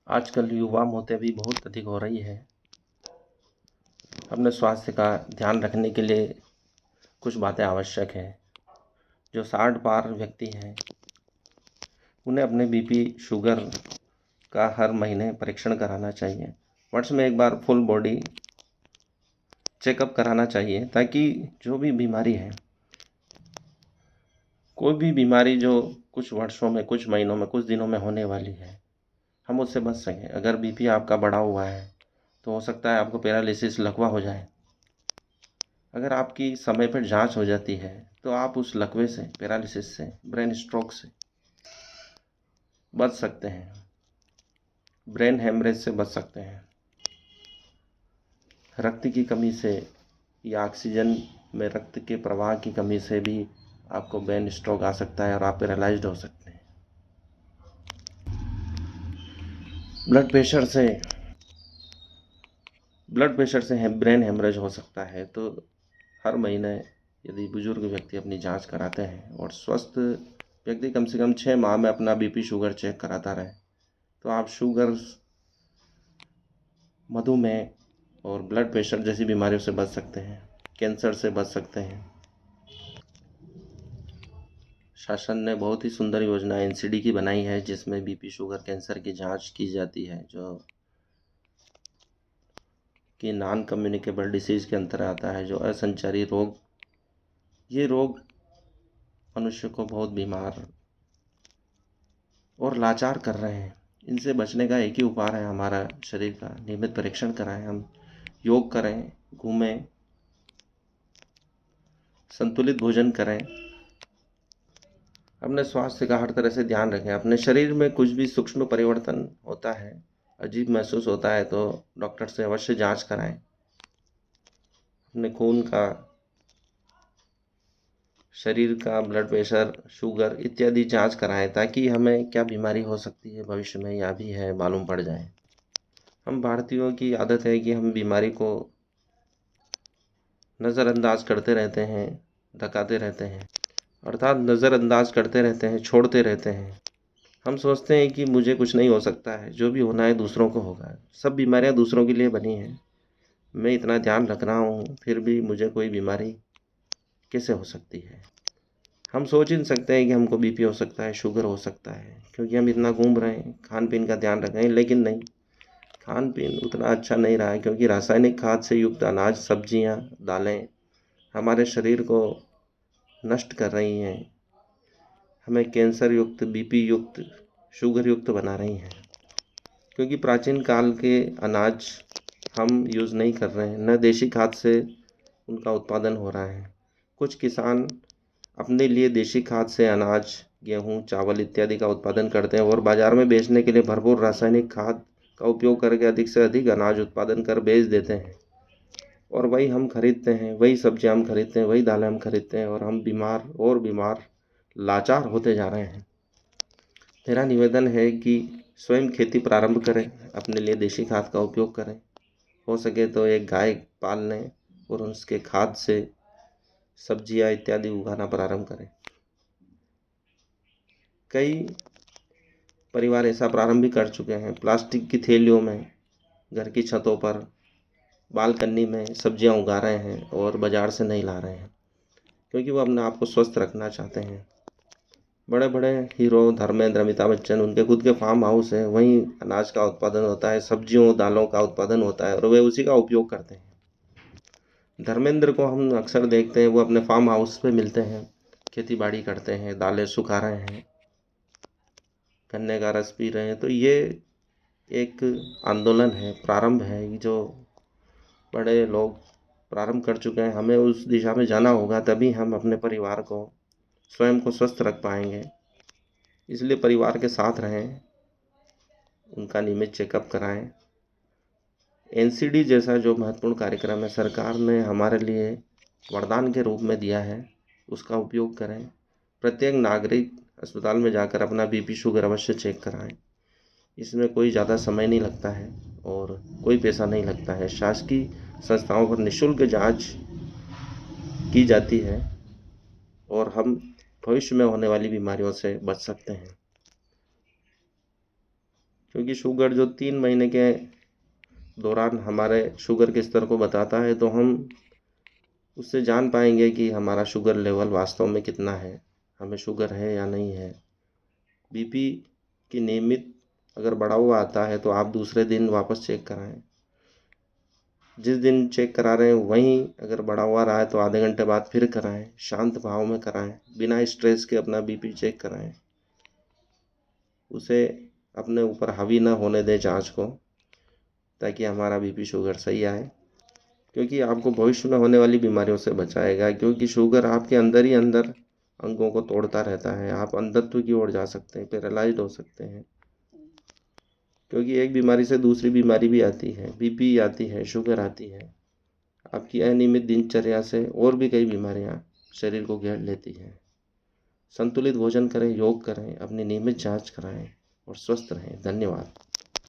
आजकल युवा मौतें भी बहुत अधिक हो रही है। अपने स्वास्थ्य का ध्यान रखने के लिए कुछ बातें आवश्यक हैं। जो 60 पार व्यक्ति हैं उन्हें अपने बीपी शुगर का हर महीने परीक्षण कराना चाहिए। वर्ष में एक बार फुल बॉडी चेकअप कराना चाहिए ताकि जो भी बीमारी है, कोई भी बीमारी जो कुछ वर्षों में, कुछ महीनों में, कुछ दिनों में होने वाली है, हम उससे बच सकें। अगर बीपी आपका बढ़ा हुआ है तो हो सकता है आपको पैरालिसिस, लकवा हो जाए। अगर आपकी समय पर जांच हो जाती है तो आप उस लकवे से, पैरालिसिस से, ब्रेन स्ट्रोक से बच सकते हैं, ब्रेन हेमरेज से बच सकते हैं। रक्त की कमी से या ऑक्सीजन में रक्त के प्रवाह की कमी से भी आपको ब्रेन स्ट्रोक आ सकता है और आप पैरालाइज्ड हो सकते हैं। ब्लड प्रेशर से ब्रेन हेमरेज हो सकता है। तो हर महीने यदि बुजुर्ग व्यक्ति अपनी जांच कराते हैं और स्वस्थ व्यक्ति कम से कम 6 माह में अपना बीपी शुगर चेक कराता रहे तो आप शुगर, मधुमेह और ब्लड प्रेशर जैसी बीमारियों से बच सकते हैं, कैंसर से बच सकते हैं। शासन ने बहुत ही सुंदर योजना एनसीडी की बनाई है जिसमें बीपी शुगर कैंसर की जांच की जाती है, जो कि नॉन कम्युनिकेबल डिसीज़ के अंतर आता है, जो असंचारी रोग। ये रोग मनुष्य को बहुत बीमार और लाचार कर रहे हैं। इनसे बचने का एक ही उपाय है हमारा शरीर का नियमित परीक्षण कराएं, हम योग करें, घूमें, संतुलित भोजन करें, अपने स्वास्थ्य का हर तरह से ध्यान रखें। अपने शरीर में कुछ भी सूक्ष्म परिवर्तन होता है, अजीब महसूस होता है तो डॉक्टर से अवश्य जांच कराएं। अपने खून का, शरीर का ब्लड प्रेशर, शुगर इत्यादि जांच कराएं ताकि हमें क्या बीमारी हो सकती है भविष्य में या भी है मालूम पड़ जाए। हम भारतीयों की आदत है कि हम बीमारी को नज़रअंदाज करते रहते हैं, धकाते रहते हैं, अर्थात नज़रअंदाज करते रहते हैं, छोड़ते रहते हैं। हम सोचते हैं कि मुझे कुछ नहीं हो सकता है, जो भी होना है दूसरों को होगा। सब बीमारियां दूसरों के लिए बनी हैं। मैं इतना ध्यान रख रहा हूँ फिर भी मुझे कोई बीमारी कैसे हो सकती है। हम सोच ही नहीं सकते हैं कि हमको बीपी हो सकता है, शुगर हो सकता है, क्योंकि हम इतना घूम रहे हैं, खान पीन का ध्यान रख रहे हैं। लेकिन नहीं, खान पीन उतना अच्छा नहीं रहा है क्योंकि रासायनिक खाद से युक्त अनाज, सब्जियां, दालें हमारे शरीर को नष्ट कर रही हैं, हमें कैंसर युक्त, बीपी युक्त, शुगर युक्त बना रही हैं। क्योंकि प्राचीन काल के अनाज हम यूज़ नहीं कर रहे हैं, न देशी खाद से उनका उत्पादन हो रहा है। कुछ किसान अपने लिए देशी खाद से अनाज, गेहूँ, चावल इत्यादि का उत्पादन करते हैं और बाज़ार में बेचने के लिए भरपूर रासायनिक खाद का उपयोग करके अधिक से अधिक अनाज उत्पादन कर बेच देते हैं। और वही हम खरीदते हैं, वही सब्जियां हम खरीदते हैं, वही दालें हम खरीदते हैं और हम बीमार और बीमार, लाचार होते जा रहे हैं। मेरा निवेदन है कि स्वयं खेती प्रारंभ करें, अपने लिए देशी खाद का उपयोग करें। हो सके तो एक गाय पाल लें और उसके खाद से सब्जियां इत्यादि उगाना प्रारंभ करें। कई परिवार ऐसा प्रारंभ भी कर चुके हैं, प्लास्टिक की थैलियों में घर की छतों पर, बालकनी में सब्जियां उगा रहे हैं और बाज़ार से नहीं ला रहे हैं, क्योंकि वो अपने आप को स्वस्थ रखना चाहते हैं। बड़े बड़े हीरो धर्मेंद्र, अमिताभ बच्चन, उनके खुद के फार्म हाउस है, वहीं अनाज का उत्पादन होता है, सब्जियों दालों का उत्पादन होता है और वे उसी का उपयोग करते हैं। धर्मेंद्र को हम अक्सर देखते हैं, वो अपने फार्म हाउस पे मिलते हैं, खेती बाड़ी करते हैं, दालें सुखा रहे हैं, गन्ने का रस पी रहे हैं। तो ये एक आंदोलन है, प्रारंभ है, जो बड़े लोग प्रारंभ कर चुके हैं। हमें उस दिशा में जाना होगा, तभी हम अपने परिवार को, स्वयं को स्वस्थ रख पाएंगे। इसलिए परिवार के साथ रहें, उनका नियमित चेकअप कराएं। एनसीडी जैसा जो महत्वपूर्ण कार्यक्रम है सरकार ने हमारे लिए वरदान के रूप में दिया है, उसका उपयोग करें। प्रत्येक नागरिक अस्पताल में जाकर अपना बीपी शुगर अवश्य चेक कराएं। इसमें कोई ज़्यादा समय नहीं लगता है और कोई पैसा नहीं लगता है। शासकीय संस्थाओं पर निःशुल्क जांच की जाती है और हम भविष्य में होने वाली बीमारियों से बच सकते हैं। क्योंकि शुगर जो 3 महीने के दौरान हमारे शुगर के स्तर को बताता है, तो हम उससे जान पाएंगे कि हमारा शुगर लेवल वास्तव में कितना है, हमें शुगर है या नहीं है। बीपी की नियमित अगर बढ़ा हुआ आता है तो आप दूसरे दिन वापस चेक कराएं। जिस दिन चेक करा रहे हैं वहीं अगर बढ़ा हुआ रहा है तो आधे घंटे बाद फिर कराएं, शांत भाव में कराएं, बिना स्ट्रेस के अपना बीपी चेक कराएं। उसे अपने ऊपर हावी ना होने दें जांच को, ताकि हमारा बीपी शुगर सही आए, क्योंकि आपको भविष्य में होने वाली बीमारियों से बचाएगा। क्योंकि शुगर आपके अंदर ही अंदर अंगों को तोड़ता रहता है, आप अंधत्व की ओर जा सकते हैं, पैरालाइज्ड हो सकते हैं। क्योंकि एक बीमारी से दूसरी बीमारी भी आती है, बीपी आती है, शुगर आती है। आपकी अनियमित दिनचर्या से और भी कई बीमारियां शरीर को घेर लेती हैं। संतुलित भोजन करें, योग करें, अपनी नियमित जांच कराएं और स्वस्थ रहें। धन्यवाद।